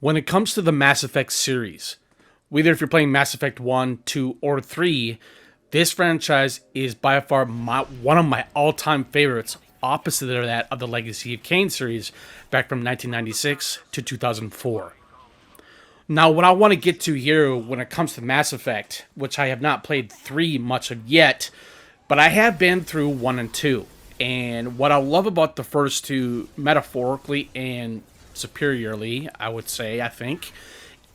When it comes to the Mass Effect series, whether if you're playing Mass Effect 1, 2, or 3, this franchise is by far one of my all-time favorites, opposite of that of the Legacy of Kain series back from 1996 to 2004. Now, what I want to get to here when it comes to Mass Effect, which I have not played 3 much of yet, but I have been through 1 and 2. And what I love about the first two, metaphorically and superiorly, I would say, I think,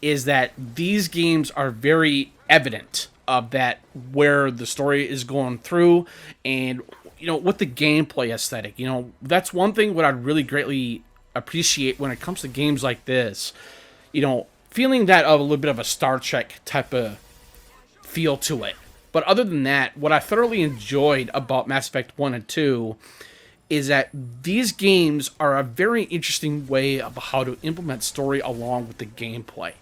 is that these games are very evident of that where the story is going through and with the gameplay aesthetic. That's one thing what I really greatly appreciate when it comes to games like this. Feeling that of a little bit of a Star Trek type of feel to it. But other than that, what I thoroughly enjoyed about Mass Effect 1 and 2 is that these games are a very interesting way of how to implement story along with the gameplay.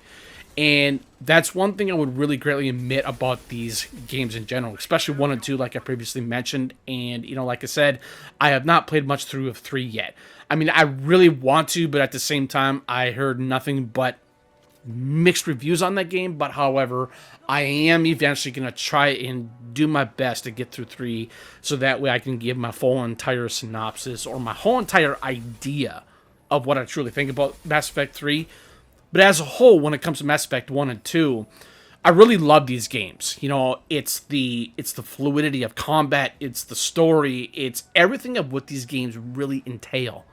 And that's one thing I would really greatly admit about these games in general, especially 1 and 2, like I previously mentioned. And, like I said, I have not played much through of 3 yet. I mean, I really want to, but at the same time, I heard nothing but mixed reviews on that game. But however, I am eventually going to try and do my best to get through 3 so that way I can give my full entire synopsis or my whole entire idea of what I truly think about Mass Effect 3. But as a whole, when it comes to Mass Effect 1 and 2, I really love these games. It's the fluidity of combat, it's the story, it's everything of what these games really entail.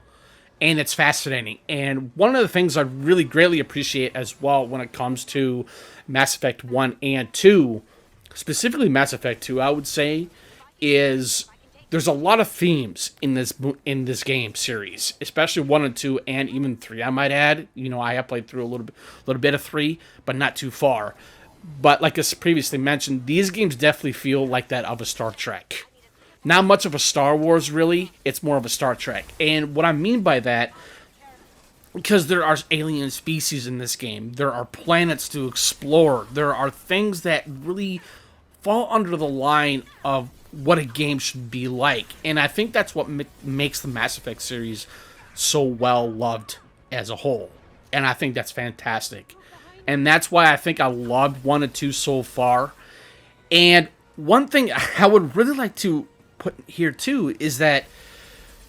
And it's fascinating. And one of the things I really greatly appreciate as well when it comes to Mass Effect 1 and 2, specifically Mass Effect 2, I would say, is there's a lot of themes in this game series, especially 1 and 2 and even 3, I might add. I have played through a little bit of 3, but not too far. But like I previously mentioned, these games definitely feel like that of a Star Trek. Not much of a Star Wars, really. It's more of a Star Trek. And what I mean by that, because there are alien species in this game, there are planets to explore, there are things that really fall under the line of what a game should be like. And I think that's what makes the Mass Effect series so well loved as a whole. And I think that's fantastic. And that's why I think I loved 1 and 2 so far. And one thing I would really like to put here too is that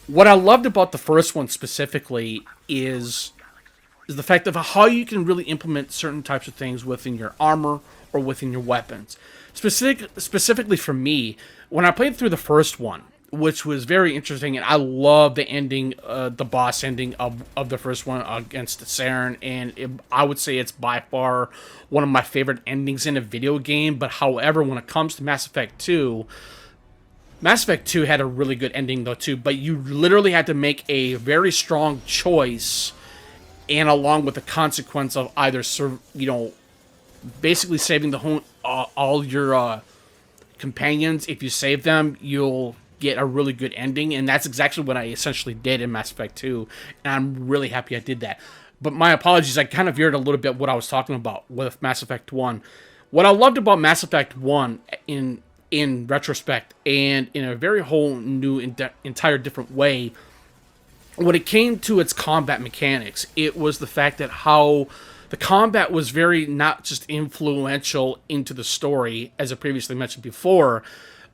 what I loved about the first one specifically is the fact of how you can really implement certain types of things within your armor or within your weapons. Specifically for me, when I played through the first one, which was very interesting, and I love the ending, the boss ending of the first one against Saren, and I would say it's by far one of my favorite endings in a video game. But however, when it comes to Mass Effect 2, Mass Effect 2 had a really good ending though too, but you literally had to make a very strong choice, and along with the consequence of either basically saving the whole all your companions. If you save them, you'll get a really good ending, and that's exactly what I essentially did in Mass Effect 2, and I'm really happy I did that. But my apologies, I kind of veered a little bit what I was talking about with Mass Effect 1. What I loved about Mass Effect 1 in retrospect and in a very whole new entire different way, when it came to its combat mechanics, it was the fact that how the combat was very not just influential into the story, as I previously mentioned before,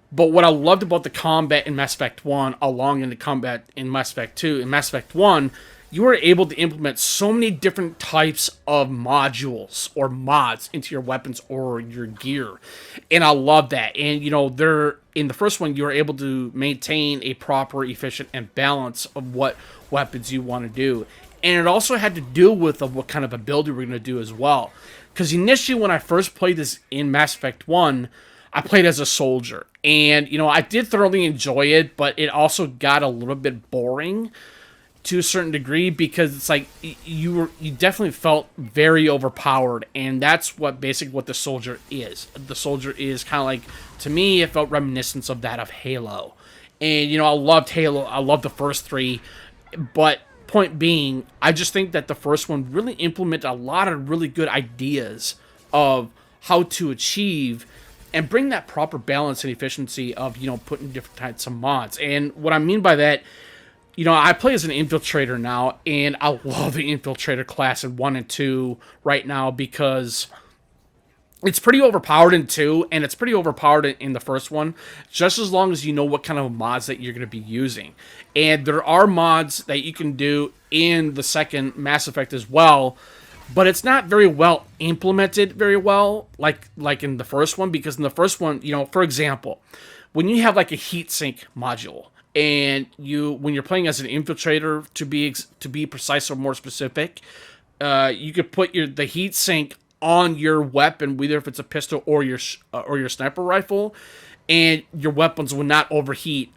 but what I loved about the combat in Mass Effect 1 along in the combat in Mass Effect 2, in Mass Effect 1, you were able to implement so many different types of modules or mods into your weapons or your gear. And I love that. And, in the first one, you were able to maintain a proper, efficient, and balance of what weapons you want to do. And it also had to do with what kind of ability we're going to do as well. Because initially, when I first played this in Mass Effect 1, I played as a soldier. And, I did thoroughly enjoy it, but it also got a little bit boring to a certain degree, because it's like you definitely felt very overpowered, and that's what the soldier is. The soldier is kind of like, to me, it felt reminiscent of that of Halo. And I loved Halo, I loved the first 3, but point being, I just think that the first one really implemented a lot of really good ideas of how to achieve and bring that proper balance and efficiency of putting different types of mods. And what I mean by that, I play as an infiltrator now, and I love the infiltrator class in 1 and 2 right now because it's pretty overpowered in 2, and it's pretty overpowered in the first one, just as long as you know what kind of mods that you're going to be using. And there are mods that you can do in the second Mass Effect as well, but it's not very well implemented very well, like in the first one, because in the first one, for example, when you have like a heatsink module, and when you're playing as an infiltrator, to be precise or more specific, you could put the heat sink on your weapon, whether if it's a pistol or your sniper rifle, and your weapons will not overheat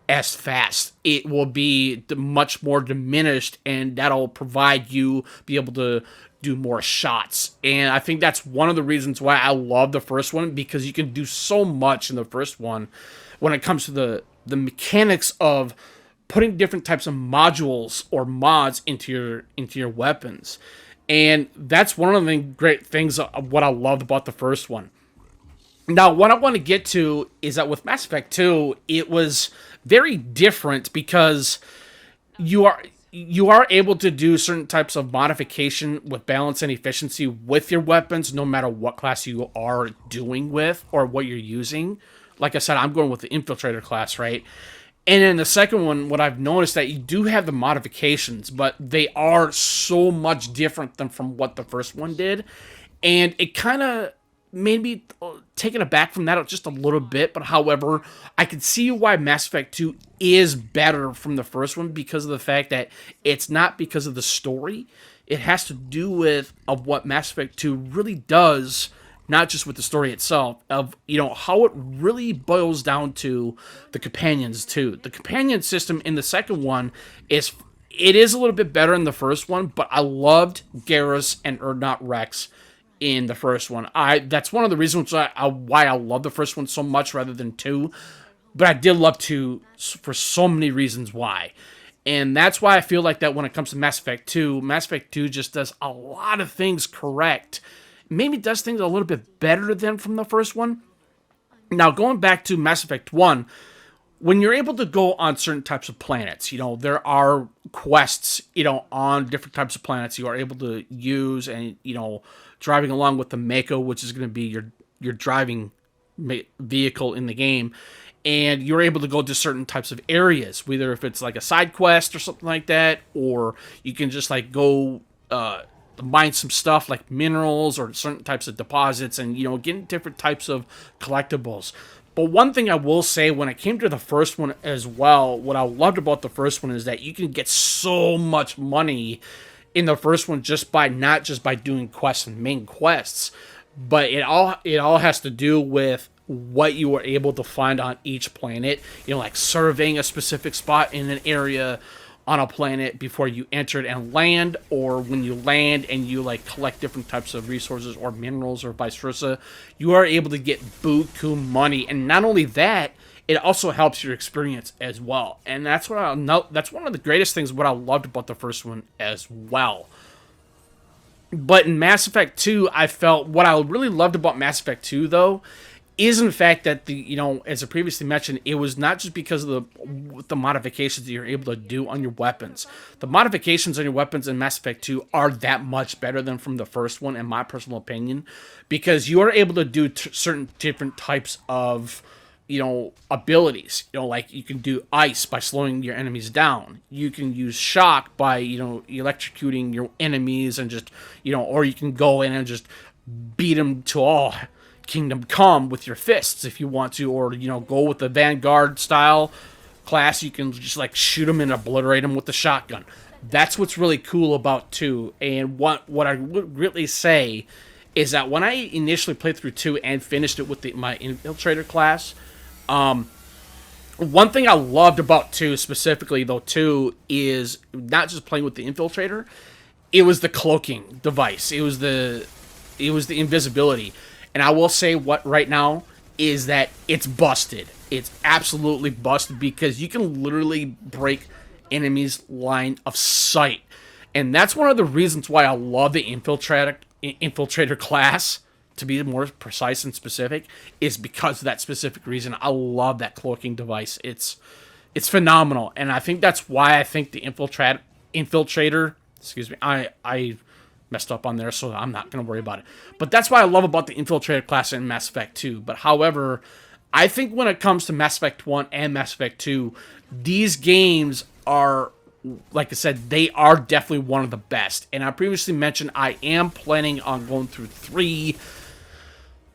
as fast. It will be much more diminished, and that'll provide you be able to do more shots. And I think that's one of the reasons why I love the first one, because you can do so much in the first one when it comes to the mechanics of putting different types of modules or mods into your weapons. And that's one of the great things of what I loved about the first one. Now, what I want to get to is that with Mass Effect 2, it was very different because you are able to do certain types of modification with balance and efficiency with your weapons, no matter what class you are doing with or what you're using. Like I said, I'm going with the infiltrator class, right? And in the second one, what I've noticed that you do have the modifications, but they are so much different than from what the first one did. And it kind of made me taken aback from that just a little bit. But however, I can see why Mass Effect 2 is better from the first one, because of the fact that it's not because of the story. It has to do with what Mass Effect 2 really does, not just with the story itself, of how it really boils down to the companions too. The companion system in the second one is a little bit better in the first one, but I loved Garrus and Urdnot Wrex in the first one. That's one of the reasons why I love the first one so much rather than 2. But I did love 2 for so many reasons why. And that's why I feel like that when it comes to Mass Effect 2, Mass Effect 2 just does a lot of things correct. Maybe does things a little bit better than from the first one. Now, going back to Mass Effect 1, when you're able to go on certain types of planets, there are quests, on different types of planets you are able to use, and, driving along with the Mako, which is going to be your driving vehicle in the game, and you're able to go to certain types of areas, whether if it's like a side quest or something like that, or you can just like go mine some stuff like minerals or certain types of deposits, and getting different types of collectibles. But one thing I will say, when it came to the first one as well, what I loved about the first one is that you can get so much money in the first one not just by doing quests and main quests, but it all has to do with what you were able to find on each planet. Like surveying a specific spot in an area on a planet before you enter it and land, or when you land and you like collect different types of resources or minerals or vice versa, you are able to get buku money. And not only that, it also helps your experience as well. And that's that's one of the greatest things what I loved about the first one as well. But in Mass Effect 2, I felt what I really loved about Mass Effect 2 though is in fact that as I previously mentioned, it was not just because of the modifications that you're able to do on your weapons. The modifications on your weapons in Mass Effect 2 are that much better than from the first one, in my personal opinion, because you are able to do certain different types of abilities. Like you can do ice by slowing your enemies down. You can use shock by electrocuting your enemies, and just or you can go in and just beat them to all Kingdom Come with your fists if you want to, or go with the Vanguard style class. You can just like shoot them and obliterate them with the shotgun. That's what's really cool about 2. And what I would really say is that when I initially played through 2 and finished it with my infiltrator class, one thing I loved about 2 specifically though too is not just playing with the infiltrator. It was the cloaking device. It was the invisibility. And I will say what right now is that it's busted. It's absolutely busted, because you can literally break enemies' line of sight. And that's one of the reasons why I love the infiltrator class, to be more precise and specific, is because of that specific reason. I love that cloaking device. It's It's phenomenal, and I think that's why I think the infiltrator. Excuse me, I messed up on there, so I'm not gonna worry about it. But that's why I love about the infiltrator class in Mass Effect 2. But however, I think when it comes to Mass Effect 1 and Mass Effect 2, these games are, like I said, they are definitely one of the best. And I previously mentioned I am planning on going through 3.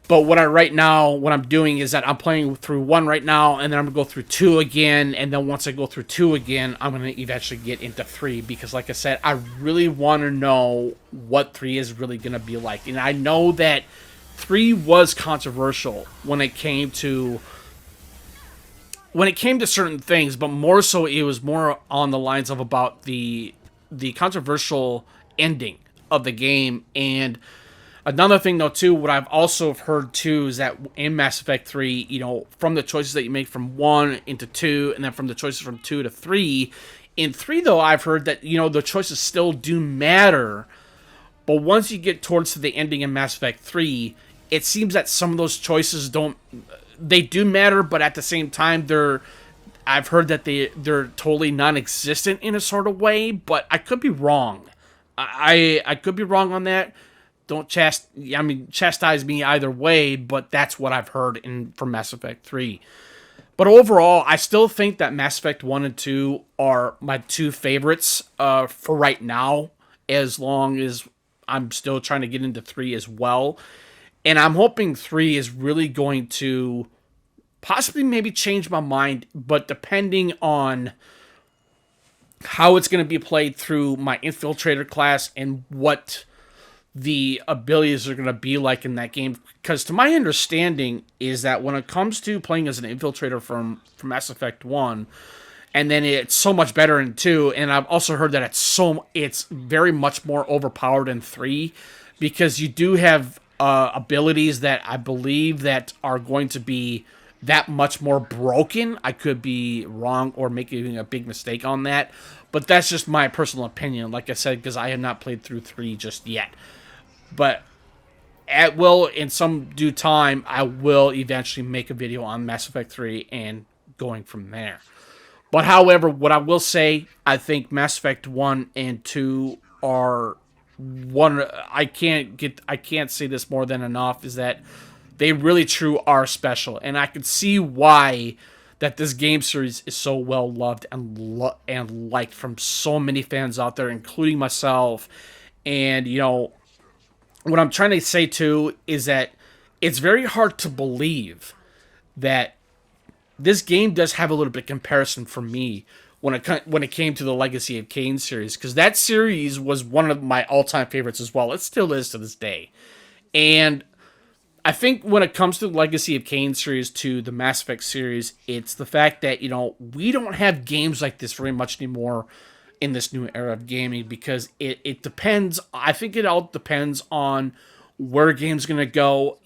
But what I'm doing is that I'm playing through 1 right now, and then I'm going to go through 2 again, and then once I go through 2 again, I'm going to eventually get into 3, because like I said, I really want to know what 3 is really going to be like. And I know that 3 was controversial when it came to certain things, but more so it was more on the lines of about the controversial ending of the game. And another thing, though, too, what I've also heard, too, is that in Mass Effect 3, from the choices that you make from 1 into 2, and then from the choices from 2 to 3, in 3, though, I've heard that, the choices still do matter, but once you get towards the ending in Mass Effect 3, it seems that some of those choices they do matter, but at the same time, I've heard that they're totally non-existent in a sort of way, but I could be wrong. I could be wrong on that. Don't chastise me either way, but that's what I've heard from Mass Effect 3. But overall, I still think that Mass Effect 1 and 2 are my 2 favorites for right now, as long as I'm still trying to get into 3 as well. And I'm hoping 3 is really going to possibly maybe change my mind, but depending on how it's going to be played through my infiltrator class and what the abilities are going to be like in that game. Because to my understanding is that when it comes to playing as an infiltrator from Mass Effect 1, and then it's so much better in 2, and I've also heard that it's very much more overpowered in 3, because you do have abilities that I believe that are going to be that much more broken. I could be wrong or making a big mistake on that, but that's just my personal opinion, like I said, because I have not played through 3 just yet. But in some due time, I will eventually make a video on Mass Effect 3 and going from there. But however, what I will say, I think Mass Effect 1 and 2 are one. I can't say this more than enough, is that they really true are special, and I can see why that this game series is so well loved and liked from so many fans out there, including myself. And what I'm trying to say too is that it's very hard to believe that this game does have a little bit of comparison for me when it came to the Legacy of Kain series, because that series was one of my all-time favorites as well. It still is to this day. And I think when it comes to the Legacy of Kain series to the Mass Effect series, it's the fact that, we don't have games like this very much anymore in this new era of gaming, because it depends. I think it all depends on where a game's going to go,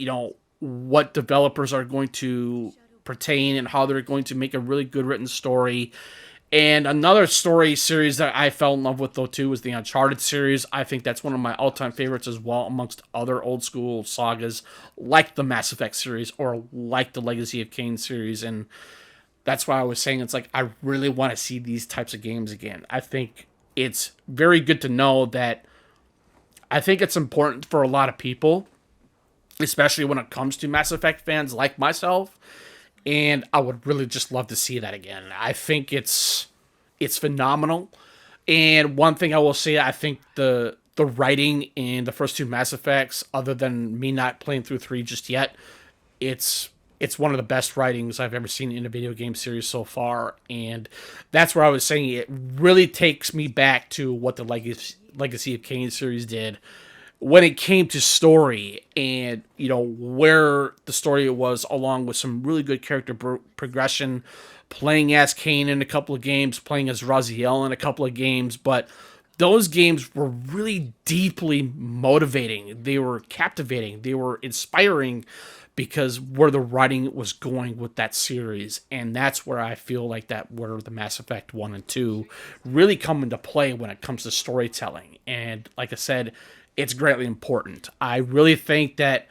what developers are going to pertain and how they're going to make a really good written story. And another story series that I fell in love with, though, too, was the Uncharted series. I think that's one of my all-time favorites as well, amongst other old-school sagas like the Mass Effect series or like the Legacy of Kain series. And that's why I was saying it's like I really want to see these types of games again. I think it's very good to know that. I think it's important for a lot of people, especially when it comes to Mass Effect fans like myself. And I would really just love to see that again. I think it's phenomenal. And one thing I will say, I think the writing in the first 2 Mass Effects, other than me not playing through 3 just yet, it's one of the best writings I've ever seen in a video game series so far. And that's where I was saying it really takes me back to what the Legacy of Kain series did when it came to story, and where the story was, along with some really good character progression, playing as Kain in a couple of games, playing as Raziel in a couple of games. But those games were really deeply motivating. They were captivating. They were inspiring, because where the writing was going with that series. And that's where I feel like where the Mass Effect 1 and 2 really come into play when it comes to storytelling. And like I said, it's greatly important. I really think that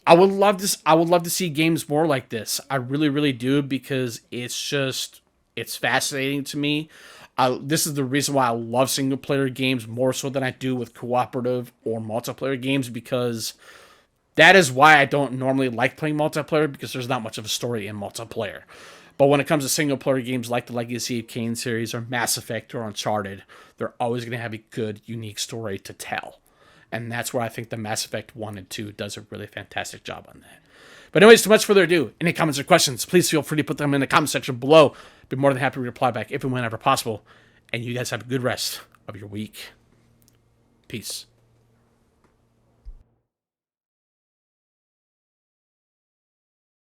I would love to see games more like this. I really, really do, because it's just It's fascinating to me. This is the reason why I love single player games more so than I do with cooperative or multiplayer games, because that is why I don't normally like playing multiplayer, because there's not much of a story in multiplayer. But when it comes to single player games like the Legacy of Kain series or Mass Effect or Uncharted, they're always going to have a good, unique story to tell. And that's where I think the Mass Effect 1 and 2 does a really fantastic job on that. But anyways, too much further ado, any comments or questions, please feel free to put them in the comment section below. Be more than happy to reply back if and whenever possible. And you guys have a good rest of your week. Peace.